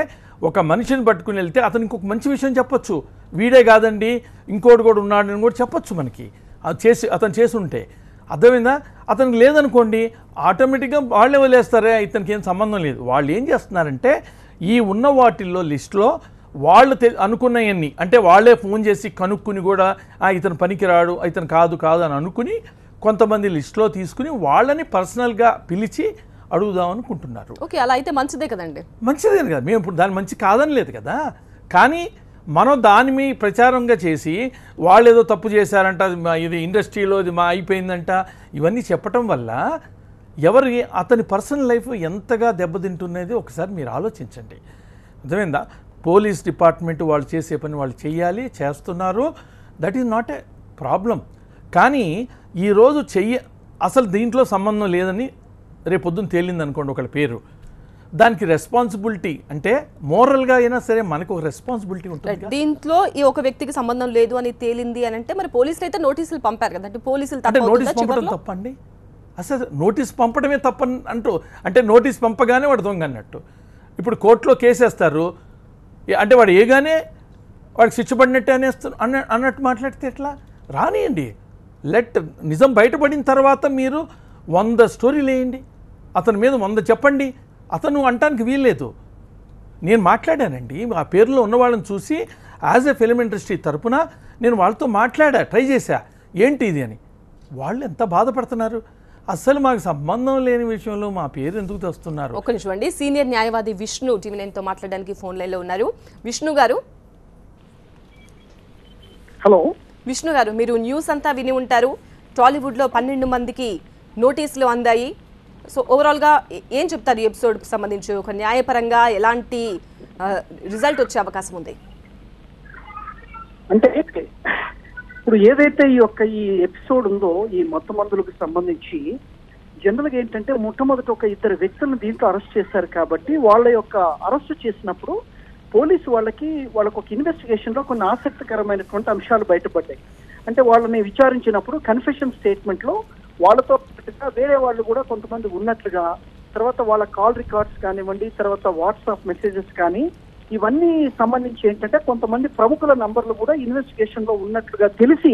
ఒక మనిషిని పట్టుకుని వెళ్తే అతను ఇంకొక మంచి విషయం చెప్పొచ్చు, వీడే కాదండి ఇంకోటి కూడా ఉన్నాడని కూడా చెప్పొచ్చు మనకి. అతను చేసి ఉంటే అర్థమైందా? అతనికి లేదనుకోండి ఆటోమేటిక్గా వాళ్ళే వదిలేస్తారే, ఇతనికి ఏం సంబంధం లేదు. వాళ్ళు ఏం చేస్తున్నారంటే ఈ ఉన్న వాటిల్లో లిస్టులో వాళ్ళు అనుకున్నవన్నీ అంటే వాళ్ళే ఫోన్ చేసి కనుక్కుని కూడా ఇతను పనికిరాడు, ఇతను కాదు అని అనుకుని కొంతమంది లిస్టులో తీసుకుని వాళ్ళని పర్సనల్గా పిలిచి అడుగుదాం అనుకుంటున్నారు. ఓకే, అలా అయితే మంచిదే కదండి. మంచిదే కదా, మేము ఇప్పుడు దాన్ని మంచి కాదని లేదు కదా. కానీ మనం దాని మీ ప్రచారంగా చేసి వాళ్ళు ఏదో తప్పు చేశారంట, ఇది ఇండస్ట్రీలో ఇది అయిపోయిందంట, ఇవన్నీ చెప్పటం వల్ల అతని పర్సనల్ లైఫ్ ఎంతగా దెబ్బతింటున్నది ఒకసారి మీరు ఆలోచించండి. అర్థమైందా? పోలీస్ డిపార్ట్మెంట్ వాళ్ళు చేసే పని వాళ్ళు చేయాలి, చేస్తున్నారు. That is not a problem. కానీ ఈరోజు అసలు దీంట్లో సంబంధం లేదని రేపొద్దున తేలింది అనుకోండి ఒకళ్ళ పేరు, దానికి రెస్పాన్సిబిలిటీ అంటే మోరల్గా అయినా సరే మనకు ఒక రెస్పాన్సిబిలిటీ ఉంటుంది. దీంట్లో ఈ ఒక వ్యక్తికి సంబంధం లేదు అని తేలింది అని అంటే మరి పోలీసులు అయితే నోటీసులు పంపారు కదా, అంటే పోలీసులు అంటే నోటీస్ పంపడం తప్పండి? అసలు నోటీస్ పంపడమే తప్పని అంటే నోటీస్ పంపగానే వాడు దొంగ అన్నట్టు. ఇప్పుడు కోర్టులో కేసేస్తారు అంటే వాడు ఏగానే వాడికి శిక్ష పడినట్టే అన్నట్టు మాట్లాడితే ఎట్లా? రానియండి, నిజం బయటపడిన తర్వాత మీరు 100 స్టోరీలు వేయండి, అతని మీద 100 చెప్పండి, అతను అంటానికి వీల్లేదు. నేను మాట్లాడానండి ఆ పేరులో ఉన్న వాళ్ళని చూసి యాజ్ ఎ ఫిల్మ్ ఇండస్ట్రీ తరపున నేను వాళ్ళతో ట్రై చేశా ఏంటి ఇది అని. వాళ్ళు ఎంత బాధపడుతున్నారు. అసలు మాకు సంబంధం లేని విషయంలో మా పేరు ఎందుకు తెస్తున్నారు? ఒక్క నిమిషం అండి. సీనియర్ న్యాయవాది విష్ణు టీవీ9తో మాట్లాడడానికి ఫోన్ లైన్లో ఉన్నారు. విష్ణు గారు. హలో విష్ణు గారు, మీరు న్యూస్ అంతా విని ఉంటారు. టాలీవుడ్లో 12 మందికి నోటీసులు అందాయి. సో ఓవరాల్గా ఏం చెప్తారు ఈ ఎపిసోడ్కి సంబంధించి? ఒక న్యాయపరంగా ఎలాంటి రిజల్ట్ వచ్చే అవకాశం ఉంది? అంటే ఇప్పుడు ఏదైతే ఈ ఎపిసోడ్ ఉందో ఈ మత్తు మందులకు సంబంధించి జనరల్గా ఏంటంటే మొట్టమొదటి ఒక 2 వ్యక్తులను దీంట్లో అరెస్ట్ చేశారు. కాబట్టి వాళ్ళ యొక్క అరెస్ట్ చేసినప్పుడు పోలీసు వాళ్ళకి ఒక ఇన్వెస్టిగేషన్ లో కొన్ని ఆసక్తికరమైనటువంటి అంశాలు బయటపడ్డాయి. అంటే వాళ్ళని విచారించినప్పుడు కన్ఫెషన్ స్టేట్మెంట్ లో వాళ్ళతో వేరే వాళ్ళు కూడా కొంతమంది ఉన్నట్లుగా, తర్వాత వాళ్ళ కాల్ రికార్డ్స్ కానివ్వండి, తర్వాత వాట్సాప్ మెసేజెస్ కానీ ఇవన్నీ సంబంధించి ఏంటంటే కొంతమంది ప్రముఖుల నంబర్లు కూడా ఇన్వెస్టిగేషన్ లో ఉన్నట్లుగా తెలిసి,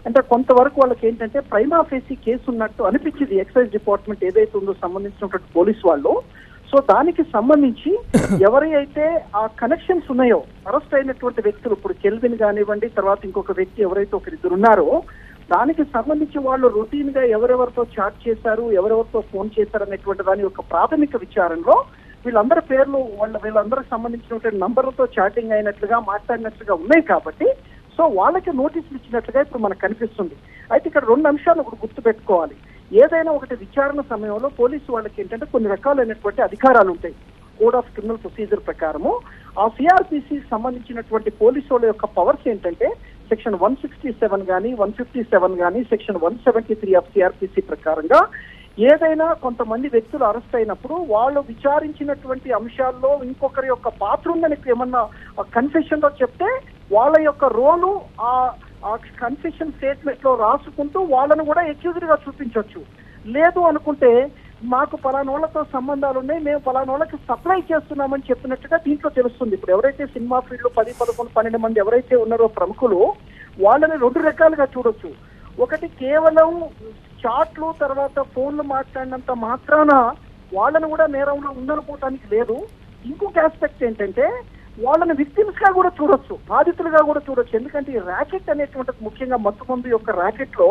అంటే కొంతవరకు వాళ్ళకి ఏంటంటే ప్రైమా ఫేసి కేసు ఉన్నట్టు అనిపించింది ఎక్సైజ్ డిపార్ట్మెంట్ ఏదైతే ఉందో సంబంధించినటువంటి పోలీసు వాళ్ళు. సో దానికి సంబంధించి ఎవరైతే ఆ కనెక్షన్స్ ఉన్నాయో అరెస్ట్ అయినటువంటి వ్యక్తులు, ఇప్పుడు కెల్విన్ కానివ్వండి, తర్వాత ఇంకొక వ్యక్తి ఎవరైతే ఒకరిద్దరు ఉన్నారో, దానికి సంబంధించి వాళ్ళు రొటీన్ గా ఎవరెవరితో చాట్ చేశారు, ఎవరెవరితో ఫోన్ చేశారు అనేటువంటి దాని యొక్క ప్రాథమిక విచారణలో వీళ్ళందరి పేర్లు వీళ్ళందరికి సంబంధించినటువంటి నంబర్లతో చాటింగ్ అయినట్లుగా మాట్లాడినట్లుగా ఉన్నాయి కాబట్టి సో వాళ్ళకి నోటీసులు ఇచ్చినట్లుగా ఇప్పుడు మనకు కనిపిస్తుంది. అయితే ఇక్కడ 2 అంశాలు ఒకటి గుర్తు పెట్టుకోవాలి. ఏదైనా ఒకటి విచారణ సమయంలో పోలీసు వాళ్ళకి ఏంటంటే కొన్ని రకాలైనటువంటి అధికారాలు ఉంటాయి. కోడ్ ఆఫ్ క్రిమినల్ ప్రొసీజర్ ప్రకారము ఆ సిఆర్పిసికి సంబంధించినటువంటి పోలీసు వాళ్ళ యొక్క పవర్స్ ఏంటంటే సెక్షన్ 167 కానీ 157 కానీ సెక్షన్ 173 ఆఫ్ సిఆర్పిసి ప్రకారంగా ఏదైనా కొంతమంది వ్యక్తులు అరెస్ట్ అయినప్పుడు వాళ్ళు విచారించినటువంటి అంశాల్లో ఇంకొకరి యొక్క పాత్ర ఉందని ఏమన్నా కన్ఫెషన్ లో చెప్తే వాళ్ళ యొక్క రోలు ఆ కన్ఫెషన్ స్టేట్మెంట్ లో రాసుకుంటూ వాళ్ళను కూడా అక్యూజ్డ్ గా చూపించవచ్చు. లేదు అనుకుంటే మాకు పలానోళ్లతో సంబంధాలు ఉన్నాయి, మేము పలానోళ్ళకి సప్లై చేస్తున్నామని చెప్పినట్టుగా దీంట్లో తెలుస్తుంది. ఇప్పుడు ఎవరైతే సినిమా ఫీల్డ్ లో 10, 11, 12 మంది ఎవరైతే ఉన్నారో ప్రముఖులు, వాళ్ళని 2 రకాలుగా చూడొచ్చు. ఒకటి కేవలం చాట్లు తర్వాత ఫోన్లు మాట్లాడినంత మాత్రాన వాళ్ళని కూడా నేరంలో ఉందనుకోవటానికి లేదు. ఇంకొక ఆస్పెక్ట్ ఏంటంటే వాళ్ళని విక్టిమ్స్ గా కూడా చూడొచ్చు, బాధితులుగా కూడా చూడొచ్చు. ఎందుకంటే ఈ ర్యాకెట్ అనేటువంటిది ముఖ్యంగా మత్తుమందు యొక్క ర్యాకెట్ లో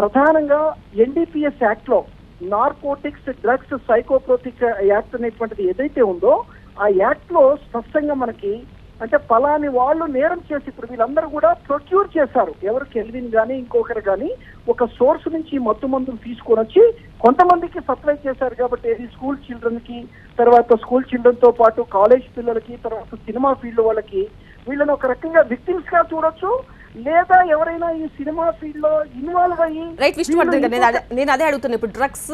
ప్రధానంగా ఎన్డీపీఎస్ యాక్ట్ లో నార్కోటిక్స్ డ్రగ్స్ సైకోట్రోపిక్ యాక్ట్ అనేటువంటిది ఏదైతే ఉందో ఆ యాక్ట్ లో స్పష్టంగా మనకి అంటే పలాని వాళ్ళు నేరం చేసి ఇప్పుడు వీళ్ళందరూ కూడా ప్రొక్యూర్ చేశారు. ఎవరు కెల్విన్ కానీ ఇంకొకరు కానీ ఒక సోర్స్ నుంచి మత్తు మందులు తీసుకొని వచ్చి కొంతమందికి సప్లై చేశారు కాబట్టి ఇది స్కూల్ చిల్డ్రన్ కి, తర్వాత స్కూల్ చిల్డ్రన్ తో పాటు కాలేజ్ పిల్లలకి, తర్వాత సినిమా ఫీల్డ్ వాళ్ళకి వీళ్ళని ఒక రకంగా విక్టిమ్స్ గా చూడొచ్చు. లేదా ఎవరైనా ఈ సినిమా ఫీల్డ్ లో ఇన్వాల్వ్ అయ్యి రైట్ విష్ణువర్ధన్ గారు, నేను అదే అడుగుతున్నా. ఇప్పుడు డ్రగ్స్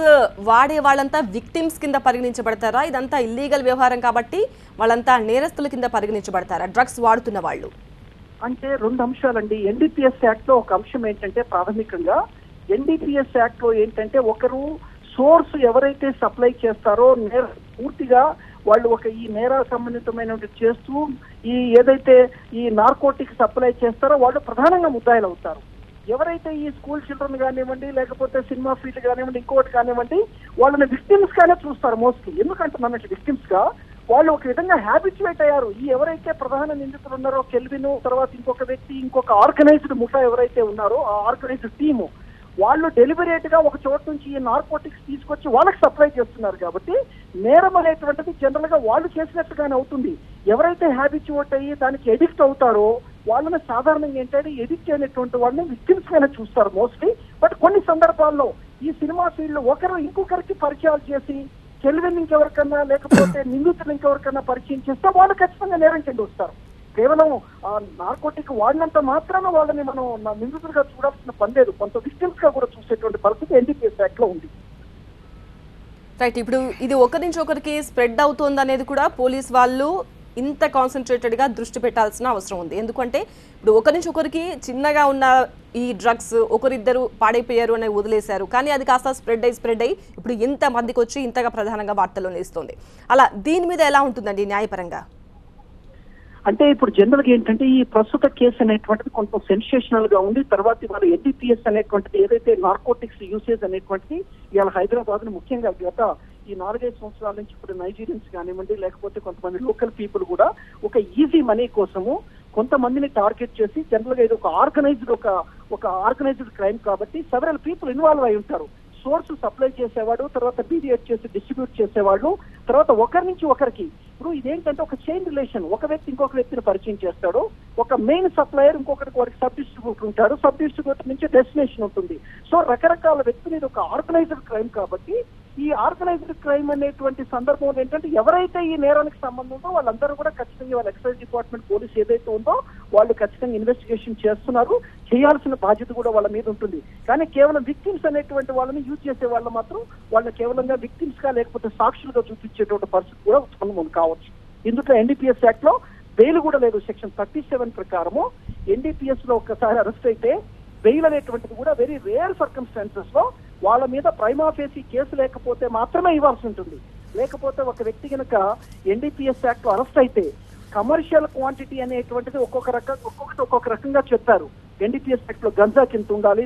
వాడే వాళ్ళంతా విక్టిమ్స్ కింద పరిగణించబడతారా? ఇదంతా ఇల్లీగల్ వ్యవహారం కాబట్టి వాళ్ళంతా నేరస్తుల కింద పరిగణించబడతారా డ్రగ్స్ వాడుతున్న వాళ్ళు? అంటే 2 అంశాలండి. ఎన్డీపీఎస్ యాక్ట్ లో ఒక అంశం ఏంటంటే ప్రాథమికంగా ఎన్డీపీఎస్ యాక్ట్ లో ఏంటంటే ఒకరు సోర్స్ ఎవరైతే సప్లై చేస్తారో పూర్తిగా వాళ్ళు ఒక ఈ నేర సంబంధితమైన చేస్తూ ఈ ఏదైతే ఈ నార్కోటిక్ సప్లై చేస్తారో వాళ్ళు ప్రధానంగా ముద్దాయిలు అవుతారు. ఎవరైతే ఈ స్కూల్ చిల్డ్రన్ కానివ్వండి, లేకపోతే సినిమా ఫీల్డ్ కానివ్వండి, ఇంకోటి కానివ్వండి, వాళ్ళని విక్టిమ్స్ గానే చూస్తారు మోస్ట్లీ. ఎందుకంటే విక్టిమ్స్ గా వాళ్ళు ఒక విధంగా హ్యాబిచువేట్ అయ్యారు. ఈ ఎవరైతే ప్రధాన నిందితులు ఉన్నారో కెల్విన్, తర్వాత ఇంకొక వ్యక్తి, ఇంకొక ఆర్గనైజ్డ్ ముఠా ఎవరైతే ఉన్నారో ఆ ఆర్గనైజ్డ్ టీము వాళ్ళు డెలిబరేట్ గా ఒక చోటు నుంచి ఈ నార్కోటిక్స్ తీసుకొచ్చి వాళ్ళకి సప్లై చేస్తున్నారు కాబట్టి నేరం అనేటువంటిది జనరల్ గా వాళ్ళు చేసినట్టుగానే అవుతుంది. ఎవరైతే హ్యాబిచువేట్ అయ్యి దానికి ఎడిక్ట్ అవుతారో వాళ్ళని సాధారణంగా ఏంటంటే ఎడిక్ట్ అయినటువంటి వాళ్ళని విక్టిమ్స్ గానే చూస్తారు మోస్ట్లీ. బట్ కొన్ని సందర్భాల్లో ఈ సినిమా ఫీల్డ్ లో ఒకరు ఇంకొకరికి పరిచయాలు చేసి కెల్విన్ ఇంకెవరికన్నా లేకపోతే నిందితులు ఇంకెవరికన్నా పరిచయం చేస్తే వాళ్ళు ఖచ్చితంగా నేరం కింద వస్తారు. కేవలం నార్కోటిక్ వాడినంత మాత్రాన వాళ్ళని మనం నిందితులుగా చూడాల్సిన పని లేదు. కొంత విక్టిమ్స్ గా కూడా చూసేటువంటి పరిస్థితి ఎన్డీపీఎస్ యాక్ట్ లో ఉంది. రైట్, ఇప్పుడు ఇది ఒకరి నుంచి ఒకరికి స్ప్రెడ్ అవుతుంది అనేది కూడా పోలీస్ వాళ్ళు ఇంత కాన్సన్ట్రేటెడ్ గా దృష్టి పెట్టాల్సిన అవసరం ఉంది. ఎందుకంటే ఇప్పుడు ఒకరి నుంచి ఒకరికి చిన్నగా ఉన్న ఈ డ్రగ్స్ ఒకరిద్దరు పాడైపోయారు అని వదిలేశారు, కానీ అది కాస్త స్ప్రెడ్ అయ్యి ఇప్పుడు ఇంత మందికి వచ్చి ఇంతగా ప్రధానంగా వార్తల్లో నిలుస్తుంది. అలా దీని మీద ఎలా ఉంటుందండి న్యాయపరంగా? అంటే ఇప్పుడు జనరల్ గా ఏంటంటే ఈ ప్రస్తుత కేసు అనేటువంటిది కొంత సెన్సేషనల్ గా ఉంది. తర్వాత ఇవాళ ఎన్డీపీఎస్ అనేటువంటిది ఏదైతే నార్కోటిక్స్ యూసేజ్ అనేటువంటిది ఇవాళ హైదరాబాద్ ను ముఖ్యంగా గత ఈ 4-5 సంవత్సరాల నుంచి ఇప్పుడు నైజీరియన్స్ కానివ్వండి, లేకపోతే కొంతమంది లోకల్ పీపుల్ కూడా ఒక ఈజీ మనీ కోసము కొంతమందిని టార్గెట్ చేసి జనరల్ గా ఇది ఒక ఆర్గనైజ్డ్ క్రైమ్ కాబట్టి సెవెరల్ పీపుల్ ఇన్వాల్వ్ అయి ఉంటారు. సోర్స్ సప్లై చేసేవాడు, తర్వాత మీడియేట్ చేసి డిస్ట్రిబ్యూట్ చేసేవాళ్ళు, తర్వాత ఒకరి నుంచి ఒకరికి. ఇప్పుడు ఇదేంటంటే ఒక చైన్ రిలేషన్. ఒక వ్యక్తి ఇంకొక వ్యక్తిని పరిచయం చేస్తాడు, ఒక మెయిన్ సప్లయర్ ఇంకొకరికి వారికి సబ్ డిస్ట్రిబ్యూటర్ ఉంటాడు, సబ్ డిస్ట్రిబ్యూటర్ నుంచి డెస్టినేషన్ ఉంటుంది. సో రకరకాల వ్యక్తులు ఇది ఒక ఆర్గనైజ్డ్ క్రైమ్ కాబట్టి ఈ ఆర్గనైజ్డ్ క్రైమ్ అనేటువంటి సందర్భంలో ఏంటంటే ఎవరైతే ఈ నేరానికి సంబంధం ఉందో వాళ్ళందరూ కూడా ఖచ్చితంగా వాళ్ళ ఎక్సైజ్ డిపార్ట్మెంట్ పోలీస్ ఏదైతే ఉందో వాళ్ళు ఖచ్చితంగా ఇన్వెస్టిగేషన్ చేస్తున్నారు, చేయాల్సిన బాధ్యత కూడా వాళ్ళ మీద ఉంటుంది. కానీ కేవలం విక్టిమ్స్ అనేటువంటి వాళ్ళని యూజ్ చేసే వాళ్ళు మాత్రం వాళ్ళని కేవలంగా విక్టిమ్స్ గా లేకపోతే సాక్షులుగా చూపించేటువంటి పరిస్థితి కూడా ఉత్పన్నం కావచ్చు. ఇందులో ఎన్డీపీఎస్ యాక్ట్ లో బెయిల్ కూడా లేదు. సెక్షన్ 37 ప్రకారము ఎన్డీపీఎస్ లో ఒక్కసారి అరెస్ట్ అయితే బెయిల్ అనేటువంటిది కూడా వెరీ రేర్ సర్కమ్స్టాన్సెస్ లో వాళ్ళ మీద ప్రైమా ఫేసి కేసు లేకపోతే మాత్రమే ఇవ్వాల్సి ఉంటుంది. లేకపోతే ఒక వ్యక్తి కనుక ఎన్డీపీఎస్ యాక్ట్ లో అరెస్ట్ అయితే కమర్షియల్ క్వాంటిటీ అనేటువంటిది ఒక్కొక్క రకంగా చెప్పారు. ఎన్డీపీఎస్ యాక్ట్ లో గంజా కింద ఉండాలి,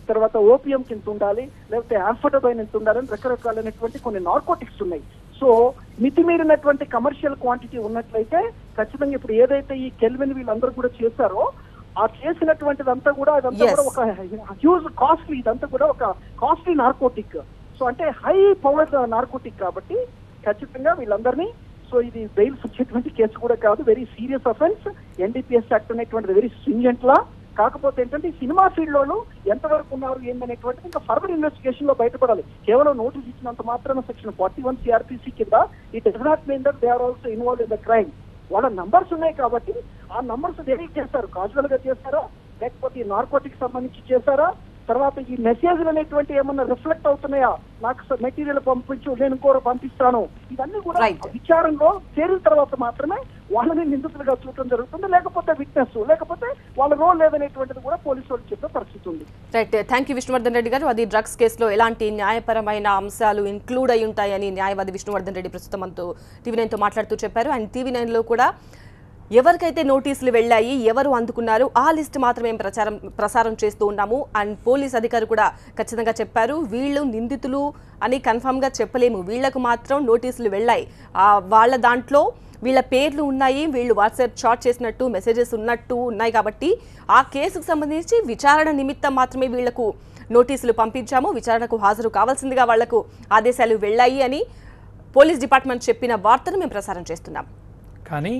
తర్వాత ఓపియం కింద ఉండాలి, లేకపోతే ఆంఫెటమైన్ ఎంత ఉండాలని రకరకాలైనటువంటి కొన్ని నార్కోటిక్స్ ఉన్నాయి. సో మితిమీరినటువంటి కమర్షియల్ క్వాంటిటీ ఉన్నట్లయితే ఖచ్చితంగా ఇప్పుడు ఏదైతే ఈ కెల్విన్ వీళ్ళందరూ కూడా చేశారో ఆ చేసినటువంటిదంతా కూడా అదంతా కూడా ఒక హ్యూజ్ కాస్ట్లీ, ఇదంతా కూడా ఒక కాస్ట్లీ నార్కోటిక్. సో అంటే హై పవర్ నార్కోటిక్ కాబట్టి ఖచ్చితంగా వీళ్ళందరినీ, సో ఇది బెయిల్స్ వచ్చేటువంటి కేసు కూడా కాదు, very serious offence. NDPS act అనేటువంటిది వెరీ స్ట్రింజెంట్ లా. కాకపోతే ఏంటంటే ఈ సినిమా ఫీల్డ్ లోను ఎంతవరకు ఉన్నారు ఏందనేటువంటిది ఇంకా ఫర్దర్ ఇన్వెస్టిగేషన్ లో బయటపడాలి. కేవలం నోటీస్ ఇచ్చినంత మాత్రాన సెక్షన్ 41 సిఆర్పిసి కింద it does not mean that they are also involve in the crime. వాళ్ళ నంబర్స్ ఉన్నాయి కాబట్టి ఆ నంబర్స్ డెలీట్ చేస్తారు, కాజువల్ గా చేస్తారా లేకపోతే ఈ నార్కోటిక్ సంబంధించి చేశారా, తర్వాత ఈ మెసేజ్లు అనేటువంటి ఏమన్నా రిఫ్లెక్ట్ అవుతున్నాయా, నాకు మెటీరియల్ పంపించు నేను కూడా పంపిస్తాను, ఇవన్నీ కూడా విచారణలో చేరిన తర్వాత మాత్రమే వాళ్ళని నిందితులుగా చూడటం జరుగుతుంది. లేకపోతే విట్నెస్ లేకపోతే వాళ్ళ రోల్ లేదనేటువంటిది కూడా పోలీసు వాళ్ళు చెప్పే పరిస్థితి ఉంది. Right, thank you Vishnuvardhan Reddy గారు. అది డ్రగ్స్ కేసులో ఎలాంటి న్యాయపరమైన అంశాలు ఇంక్లూడ్ అయి ఉంటాయని న్యాయవాది విష్ణువర్ధన్ రెడ్డి ప్రస్తుతం మనతో TV9తో మాట్లాడుతూ చెప్పారు. అండ్ TV9లో కూడా ఎవరికైతే నోటీసులు వెళ్ళాయి, ఎవరు అందుకున్నారు ఆ లిస్ట్ మాత్రమే ప్రసారం చేస్తూ ఉన్నాము. అండ్ పోలీస్ అధికారి కూడా ఖచ్చితంగా చెప్పారు, వీళ్ళు నిందితులు అని కన్ఫర్మ్గా చెప్పలేము, వీళ్లకు మాత్రం నోటీసులు వెళ్ళాయి, వాళ్ళ దాంట్లో వీళ్ళ పేర్లు ఉన్నాయి, వీళ్ళు వాట్సాప్ చాట్ చేసినట్టు మెసేజెస్ ఉన్నట్టు ఉన్నాయి కాబట్టి ఆ కేసుకు సంబంధించి విచారణ నిమిత్తం మాత్రమే వీళ్లకు నోటీసులు పంపించాము, విచారణకు హాజరు కావాల్సిందిగా వాళ్లకు ఆదేశాలు వెళ్ళాయి అని పోలీస్ డిపార్ట్మెంట్ చెప్పిన వార్తను మేము ప్రసారం చేస్తున్నాం. కానీ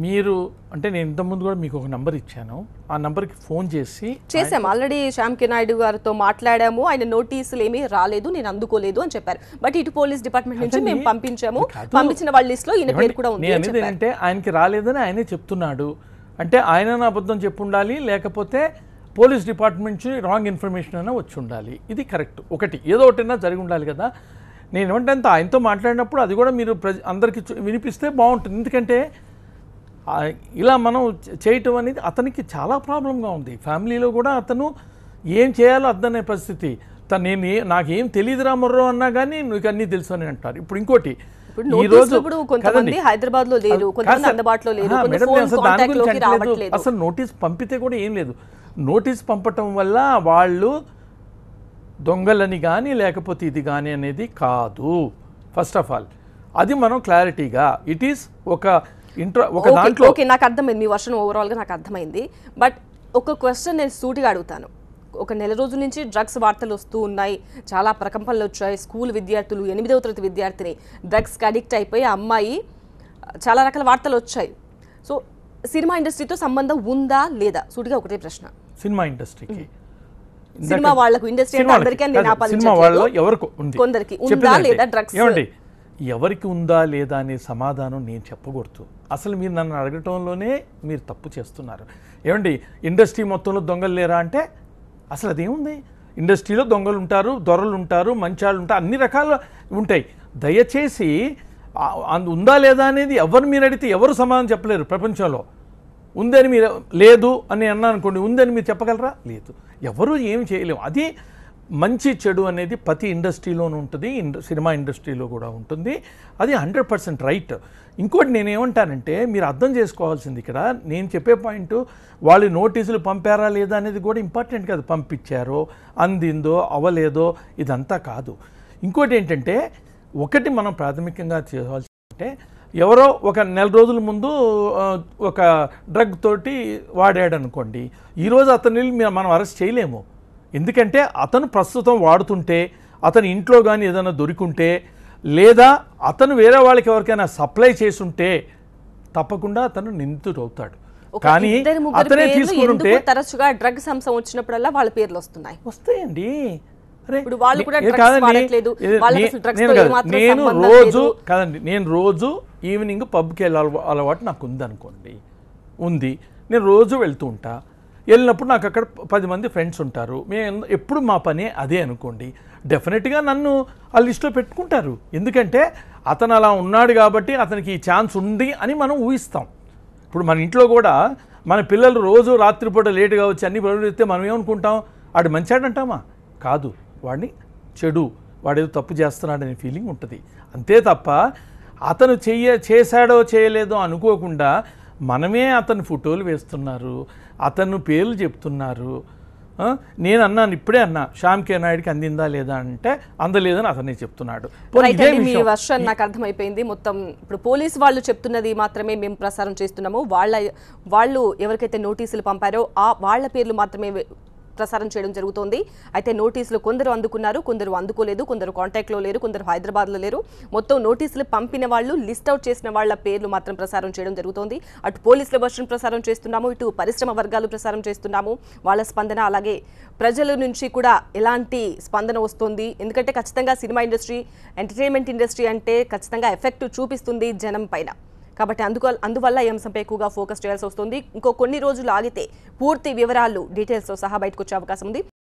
మీరు అంటే నేను ఇంతకుముందు కూడా మీకు ఒక నంబర్ ఇచ్చాను, ఆ నంబర్కి ఫోన్ చేసాము ఆల్రెడీ శ్యామ్ కే నాయుడు గారితో మాట్లాడాము, ఆయన నోటీసులు ఏమీ రాలేదు, నేను అందుకోలేదు అని చెప్పారు. బట్ ఇటు పోలీస్ డిపార్ట్మెంట్ నుంచి మేము పంపించాము, పంపించిన వాళ్ళ లిస్ట్ లో ఈయన పేరు కూడా ఉంది అంటే ఆయనకి రాలేదని ఆయనే చెప్తున్నాడు. అంటే ఆయన అబద్ధం చెప్పు ఉండాలి, లేకపోతే పోలీస్ డిపార్ట్మెంట్ నుంచి రాంగ్ ఇన్ఫర్మేషన్ అయినా వచ్చి ఉండాలి. ఇది కరెక్ట్. ఒకటి ఏదో ఒకటైనా జరిగి ఉండాలి కదా. నేను ఏమంటే ఆయనతో మాట్లాడినప్పుడు అది కూడా మీరు అందరికీ వినిపిస్తే బాగుంటుంది. ఎందుకంటే ఇలా మనం చేయటం అనేది అతనికి చాలా ప్రాబ్లంగా ఉంది. ఫ్యామిలీలో కూడా అతను ఏం చేయాలో అర్థమనే పరిస్థితి. నాకేం తెలియదురా మొర్రో అన్నా కానీ నీకు అన్నీ తెలుసు అని అంటారు. ఇప్పుడు ఇంకోటి అసలు నోటీస్ పంపితే కూడా ఏం లేదు. నోటీస్ పంపటం వల్ల వాళ్ళు దొంగలని కానీ లేకపోతే ఇది కానీ అనేది కాదు. ఫస్ట్ ఆఫ్ ఆల్ అది మనం క్లారిటీగా ఇట్ ఈస్ ఒక దాంట్లో నాకు అర్థమైంది, మీ వర్షన్ ఓవరాల్ గా నాకు అర్థమైంది. బట్ ఒక క్వశ్చన్ నేను సూటిగా అడుగుతాను. ఒక నెల రోజుల నుంచి డ్రగ్స్ వార్తలు వస్తూ ఉన్నాయి, చాలా ప్రకంపనలు వచ్చాయి. స్కూల్ విద్యార్థులు 8వ తరగతి విద్యార్థిని డ్రగ్స్కి అడిక్ట్ అయిపోయి అమ్మాయి, చాలా రకాల వార్తలు వచ్చాయి. సో సినిమా ఇండస్ట్రీతో సంబంధం ఉందా లేదా? సూటిగా ఒకటే ప్రశ్న. సినిమా ఇండస్ట్రీకి సినిమా వాళ్ళకు ఇండస్ట్రీ కొందరికి ఉందా లేదా డ్రగ్స్? ఎవరికి ఉందా లేదా అనే సమాధానం నేను చెప్పకూడదు. అసలు మీరు నన్ను అడగటంలోనే మీరు తప్పు చేస్తున్నారు. ఏమండి ఇండస్ట్రీ మొత్తంలో దొంగలు లేరా అంటే అసలు అదేముంది? ఇండస్ట్రీలో దొంగలు ఉంటారు, దొరలు ఉంటారు, మంచాలు ఉంటారు, అన్ని రకాలు ఉంటాయి. దయచేసి ఉందా లేదా అనేది ఎవరు మీరు అడిగితే ఎవరు సమాధానం చెప్పలేరు ప్రపంచంలో. ఉందని మీరు లేదు అని అన్నా అనుకోండి, ఉందని మీరు చెప్పగలరా? లేదు, ఎవరు ఏమి చేయలేము. అది మంచి చెడు అనేది ప్రతి ఇండస్ట్రీలోనూ ఉంటుంది, సినిమా ఇండస్ట్రీలో కూడా ఉంటుంది. అది 100% రైట్. ఇంకోటి నేనేమంటానంటే మీరు అర్థం చేసుకోవాల్సింది ఇక్కడ నేను చెప్పే పాయింట్, వాళ్ళు నోటీసులు పంపారా లేదా అనేది కూడా ఇంపార్టెంట్ కాదు. పంపించారో, అందిందో, అవ్వలేదో ఇదంతా కాదు. ఇంకోటి ఏంటంటే ఒకటి మనం ప్రాథమికంగా చేయాల్సి అంటే ఎవరో ఒక నెల రోజుల ముందు ఒక డ్రగ్ తోటి వాడాడు అనుకోండి, ఈరోజు అతన్ని మనం అరెస్ట్ చేయలేము. ఎందుకంటే అతను ప్రస్తుతం వాడుతుంటే, అతని ఇంట్లో కానీ ఏదైనా దొరికింటే, లేదా అతను వేరే వాళ్ళకి ఎవరికైనా సప్లై చేసుంటే తప్పకుండా అతను నిందితుడు అవుతాడు. కానీ అతనే తీసుకుంటే తరచుగా డ్రగ్ అంశం వచ్చినప్పుడల్లా వాళ్ళ పేర్లు వస్తాయండి. నేను రోజు ఈవినింగ్ పబ్కి వెళ్ళాలి అలవాటు నాకు ఉందనుకోండి, ఉంది, నేను రోజు వెళ్తూ ఉంటా. వెళ్ళినప్పుడు నాకు అక్కడ 10 మంది ఫ్రెండ్స్ ఉంటారు, మేము ఎప్పుడు మా పని అదే అనుకోండి, డెఫినెట్గా నన్ను ఆ లిస్ట్లో పెట్టుకుంటారు. ఎందుకంటే అతను అలా ఉన్నాడు కాబట్టి అతనికి ఈ ఛాన్స్ ఉంది అని మనం ఊహిస్తాం. ఇప్పుడు మన ఇంట్లో కూడా మన పిల్లలు రోజు రాత్రిపూట లేటుగా వచ్చి అన్ని పనులు చేస్తే మనం ఏమనుకుంటాం, వాడు మంచాడంటామా? కాదు, వాడిని చెడు, వాడేదో తప్పు చేస్తున్నాడనే ఫీలింగ్ ఉంటుంది. అంతే తప్ప అతను చేశాడో చేయలేదో అనుకోకుండా మనమే అతని ఫోటోలు వేస్తున్నారు, అతను పేర్లు చెప్తున్నారు. నేను అన్నాను, ఇప్పుడే అన్నా, శ్యామ్ కే నాయుడుకి అందిందా లేదా అంటే అందలేదని అతనే చెప్తున్నాడు. మీ వర్షన్ నాకు అర్థమైపోయింది. మొత్తం ఇప్పుడు పోలీసు వాళ్ళు చెప్తున్నది మాత్రమే మేము ప్రసారం చేస్తున్నాము. వాళ్ళు ఎవరికైతే నోటీసులు పంపారో వాళ్ళ పేర్లు మాత్రమే ప్రసారం చేయడం జరుగుతోంది. అయితే నోటీసులు కొందరు అందుకున్నారు, కొందరు అందుకోలేదు, కొందరు కాంటాక్ట్లో లేరు, కొందరు హైదరాబాద్లో లేరు. మొత్తం నోటీసులు పంపిన వాళ్ళు, లిస్ట్ అవుట్ చేసిన వాళ్ళ పేర్లు మాత్రం ప్రసారం చేయడం జరుగుతోంది. అటు పోలీసుల వర్షన్ ప్రసారం చేస్తున్నాము, ఇటు పరిశ్రమ వర్గాలు ప్రసారం చేస్తున్నాము. వాళ్ళ స్పందన, అలాగే ప్రజల నుంచి కూడా ఎలాంటి స్పందన వస్తుంది. ఎందుకంటే ఖచ్చితంగా సినిమా ఇండస్ట్రీ, ఎంటర్టైన్మెంట్ ఇండస్ట్రీ అంటే ఖచ్చితంగా ఎఫెక్ట్ చూపిస్తుంది జనం పైన. కాబట్టి అందువల్ల ఈ అంశంపై ఎక్కువగా ఫోకస్ చేయాల్సి వస్తుంది. ఇంకో కొన్ని రోజులు ఆగితే పూర్తి వివరాలు, డీటెయిల్స్తో సహా బయటకు వచ్చే అవకాశం ఉంది.